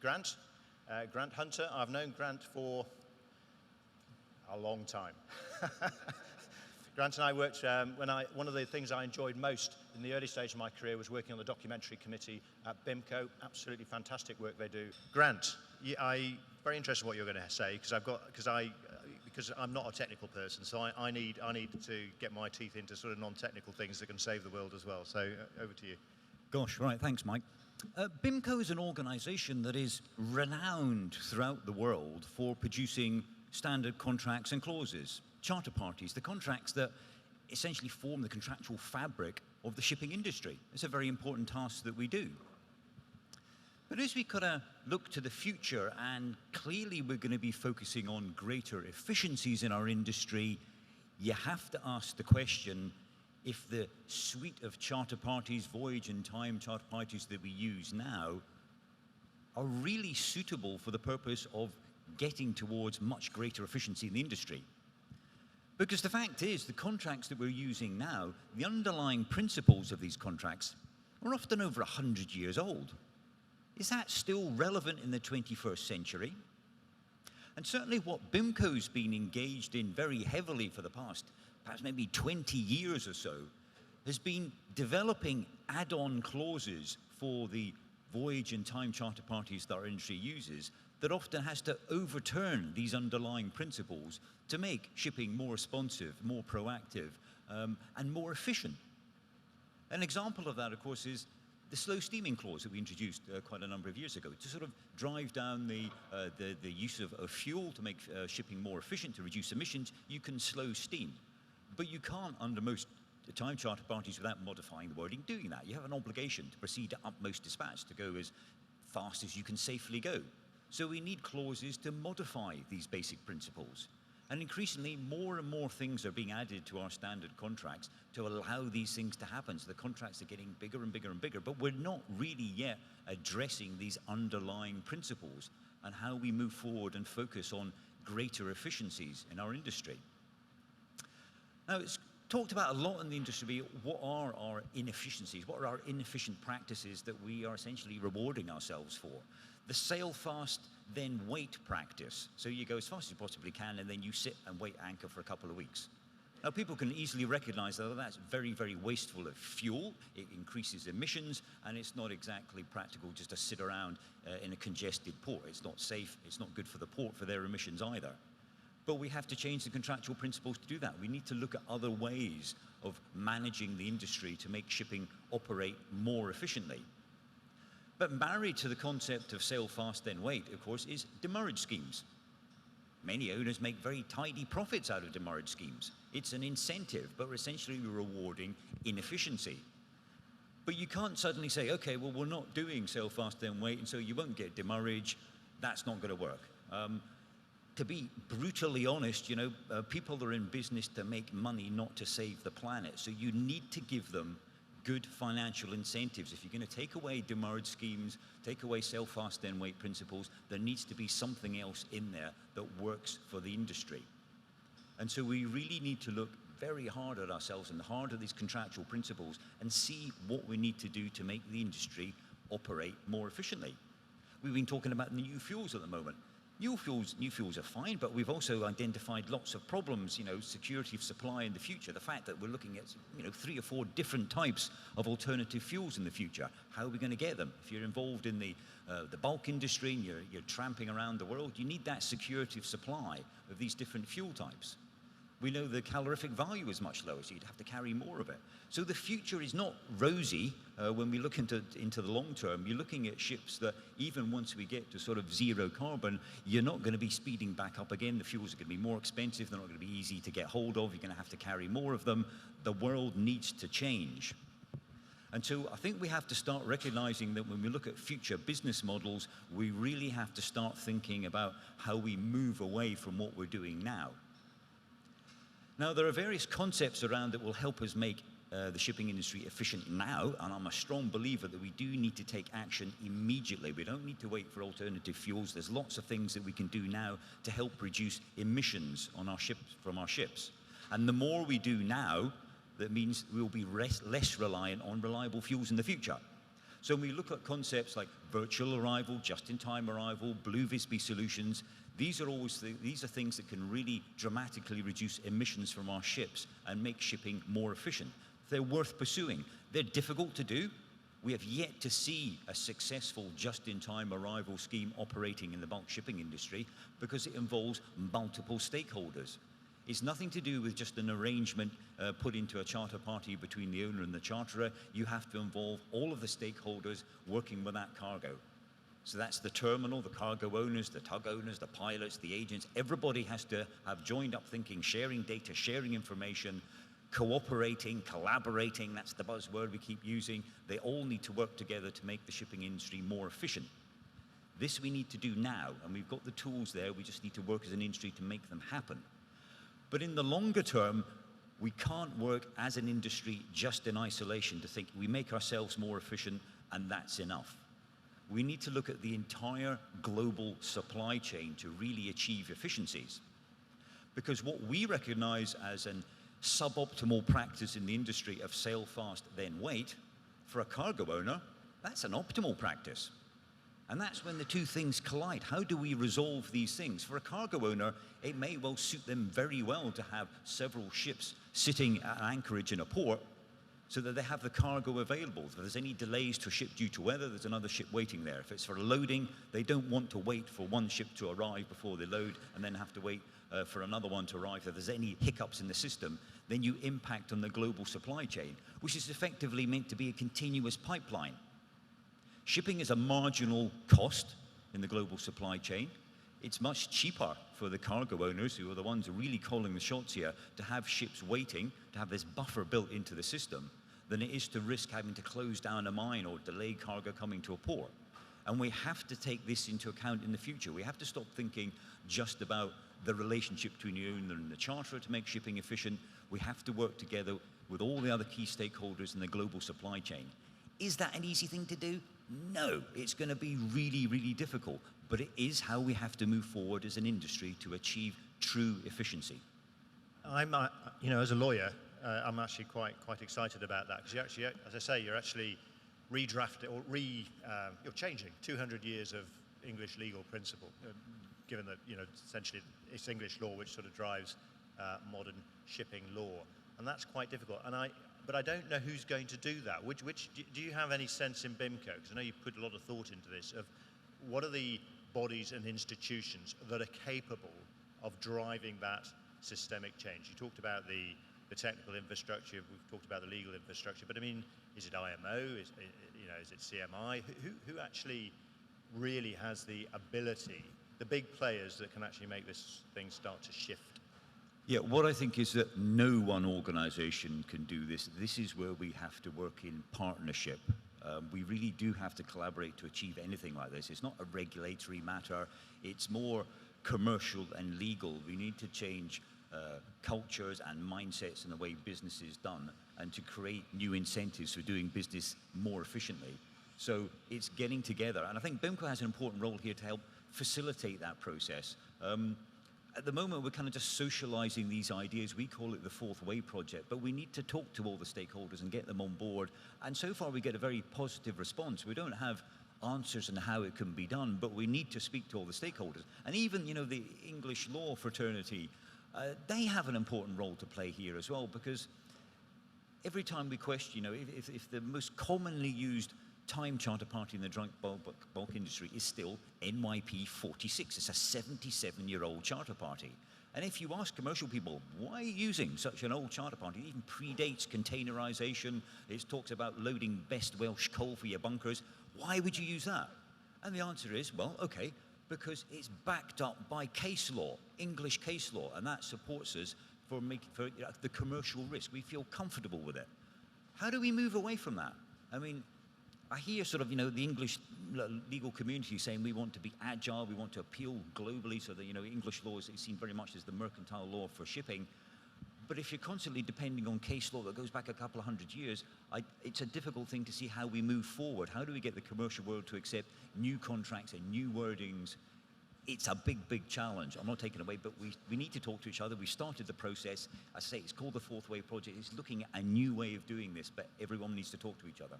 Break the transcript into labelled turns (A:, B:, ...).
A: Grant, Grant Hunter. I've known Grant for a long time. Grant and I worked, one of the things I enjoyed most in the early stage of my career was working on the documentary committee at BIMCO. Absolutely fantastic work they do. Grant, I'm very interested in what you're going to say, because I'm not a technical person, so I need to get my teeth into sort of non-technical things that can save the world as well. So over to you.
B: Gosh, right, thanks, Mike. BIMCO is an organization that is renowned throughout the world for producing standard contracts and clauses, charter parties, the contracts that essentially form the contractual fabric of the shipping industry. It's a very important task that we do. But as we kind of look to the future, and clearly we're going to be focusing on greater efficiencies in our industry, you have to ask the question if the suite of charter parties, voyage and time charter parties that we use now are really suitable for the purpose of getting towards much greater efficiency in the industry. Because the fact is, the contracts that we're using now, the underlying principles of these contracts are often over 100 years old. Is that still relevant in the 21st century? And certainly what BIMCO's been engaged in very heavily for the past, perhaps maybe 20 years or so, has been developing add-on clauses for the voyage and time charter parties that our industry uses that often has to overturn these underlying principles to make shipping more responsive, more proactive, and more efficient. An example of that, of course, is the slow steaming clause that we introduced quite a number of years ago to sort of drive down the use of fuel to make shipping more efficient, to reduce emissions. You can slow steam, but you can't, under most time charter parties, without modifying the wording, doing that. You have an obligation to proceed at utmost dispatch, to go as fast as you can safely go. So we need clauses to modify these basic principles. And increasingly, more and more things are being added to our standard contracts to allow these things to happen. So the contracts are getting bigger and bigger and bigger, but we're not really yet addressing these underlying principles and how we move forward and focus on greater efficiencies in our industry. Now, it's talked about a lot in the industry. What are our inefficiencies? What are our inefficient practices that we are essentially rewarding ourselves for? The sail fast, then wait practice. So you go as fast as you possibly can, and then you sit and wait anchor for a couple of weeks. Now, people can easily recognize that that's very, very wasteful of fuel. It increases emissions, and it's not exactly practical just to sit around in a congested port. It's not safe. It's not good for the port for their emissions either. But we have to change the contractual principles to do that. We need to look at other ways of managing the industry to make shipping operate more efficiently. But married to the concept of sail fast, then wait, of course, is demurrage schemes. Many owners make very tidy profits out of demurrage schemes. It's an incentive, but we're essentially rewarding inefficiency. But you can't suddenly say, okay, well, we're not doing sail fast, then wait, and so you won't get demurrage. That's not going to work. To be brutally honest, people are in business to make money, not to save the planet. So you need to give them good financial incentives. If you're going to take away demurrage schemes, take away sail fast, then wait principles, there needs to be something else in there that works for the industry. And so we really need to look very hard at ourselves and hard at these contractual principles and see what we need to do to make the industry operate more efficiently. We've been talking about new fuels at the moment. New fuels are fine, but we've also identified lots of problems, security of supply in the future, the fact that we're looking at, 3 or 4 different types of alternative fuels in the future. How are we going to get them? If you're involved in the bulk industry and you're tramping around the world, you need that security of supply of these different fuel types. We know the calorific value is much lower, so you'd have to carry more of it. So the future is not rosy when we look into the long term. You're looking at ships that even once we get to sort of zero carbon, you're not going to be speeding back up again. The fuels are going to be more expensive. They're not going to be easy to get hold of. You're going to have to carry more of them. The world needs to change. And so I think we have to start recognizing that when we look at future business models, we really have to start thinking about how we move away from what we're doing now. Now, there are various concepts around that will help us make the shipping industry efficient now, and I'm a strong believer that we do need to take action immediately. We don't need to wait for alternative fuels. There's lots of things that we can do now to help reduce emissions on our ships, from our ships. And the more we do now, that means we'll be less reliant on reliable fuels in the future. So when we look at concepts like virtual arrival, just-in-time arrival, blue VISB solutions, these are things that can really dramatically reduce emissions from our ships and make shipping more efficient. They're worth pursuing. They're difficult to do. We have yet to see a successful just-in-time arrival scheme operating in the bulk shipping industry because it involves multiple stakeholders. It's nothing to do with just an arrangement put into a charter party between the owner and the charterer. You have to involve all of the stakeholders working with that cargo. So that's the terminal, the cargo owners, the tug owners, the pilots, the agents. Everybody has to have joined up thinking, sharing data, sharing information, cooperating, collaborating. That's the buzzword we keep using. They all need to work together to make the shipping industry more efficient. This we need to do now, and we've got the tools there. We just need to work as an industry to make them happen. But in the longer term, we can't work as an industry just in isolation to think we make ourselves more efficient and that's enough. We need to look at the entire global supply chain to really achieve efficiencies. Because what we recognize as an suboptimal practice in the industry of sail fast, then wait, for a cargo owner, that's an optimal practice. And that's when the two things collide. How do we resolve these things? For a cargo owner, it may well suit them very well to have several ships sitting at anchorage in a port so that they have the cargo available. If there's any delays to a ship due to weather, there's another ship waiting there. If it's for loading, they don't want to wait for one ship to arrive before they load and then have to wait for another one to arrive. If there's any hiccups in the system, then you impact on the global supply chain, which is effectively meant to be a continuous pipeline. Shipping is a marginal cost in the global supply chain. It's much cheaper for the cargo owners, who are the ones really calling the shots here, to have ships waiting, to have this buffer built into the system, than it is to risk having to close down a mine or delay cargo coming to a port. And we have to take this into account in the future. We have to stop thinking just about the relationship between the owner and the charterer to make shipping efficient. We have to work together with all the other key stakeholders in the global supply chain. Is that an easy thing to do? No, it's going to be really, really difficult. But it is how we have to move forward as an industry to achieve true efficiency.
A: I'm, as a lawyer, I'm actually quite excited about that, because you actually, as I say, you're actually redrafting or you're changing 200 years of English legal principle, given that essentially it's English law which sort of drives modern shipping law, and that's quite difficult. But I don't know who's going to do that. Do you have any sense in BIMCO? Because I know you've put a lot of thought into this, of what are the bodies and institutions that are capable of driving that systemic change? You talked about the technical infrastructure, we've talked about the legal infrastructure, but I mean, is it IMO? Is it CMI? Who actually really has the ability, the big players that can actually make this thing start to shift?
B: Yeah, what I think is that no one organization can do this. This is where we have to work in partnership. We really do have to collaborate to achieve anything like this. It's not a regulatory matter. It's more commercial and legal. We need to change cultures and mindsets in the way business is done, and to create new incentives for doing business more efficiently. So it's getting together. And I think BIMCO has an important role here to help facilitate that process. At the moment, we're kind of just socializing these ideas. We call it the Fourth Way Project, but we need to talk to all the stakeholders and get them on board. And so far, we get a very positive response. We don't have answers on how it can be done, but we need to speak to all the stakeholders. And even, the English law fraternity, they have an important role to play here as well, because every time we question, if the most commonly used time charter party in the dry bulk industry is still NYP 46. It's a 77-year-old charter party. And if you ask commercial people, why are you using such an old charter party? It even predates containerization. It talks about loading best Welsh coal for your bunkers. Why would you use that? And the answer is, well, okay, because it's backed up by case law, English case law, and that supports us for the commercial risk. We feel comfortable with it. How do we move away from that? I mean, I hear sort of, the English legal community saying we want to be agile, we want to appeal globally, so that, English law is seen very much as the mercantile law for shipping. But if you're constantly depending on case law that goes back a couple of hundred years, it's a difficult thing to see how we move forward. How do we get the commercial world to accept new contracts and new wordings? It's a big, big challenge. I'm not taking it away, but we need to talk to each other. We started the process. I say it's called the Fourth Way Project. It's looking at a new way of doing this, but everyone needs to talk to each other.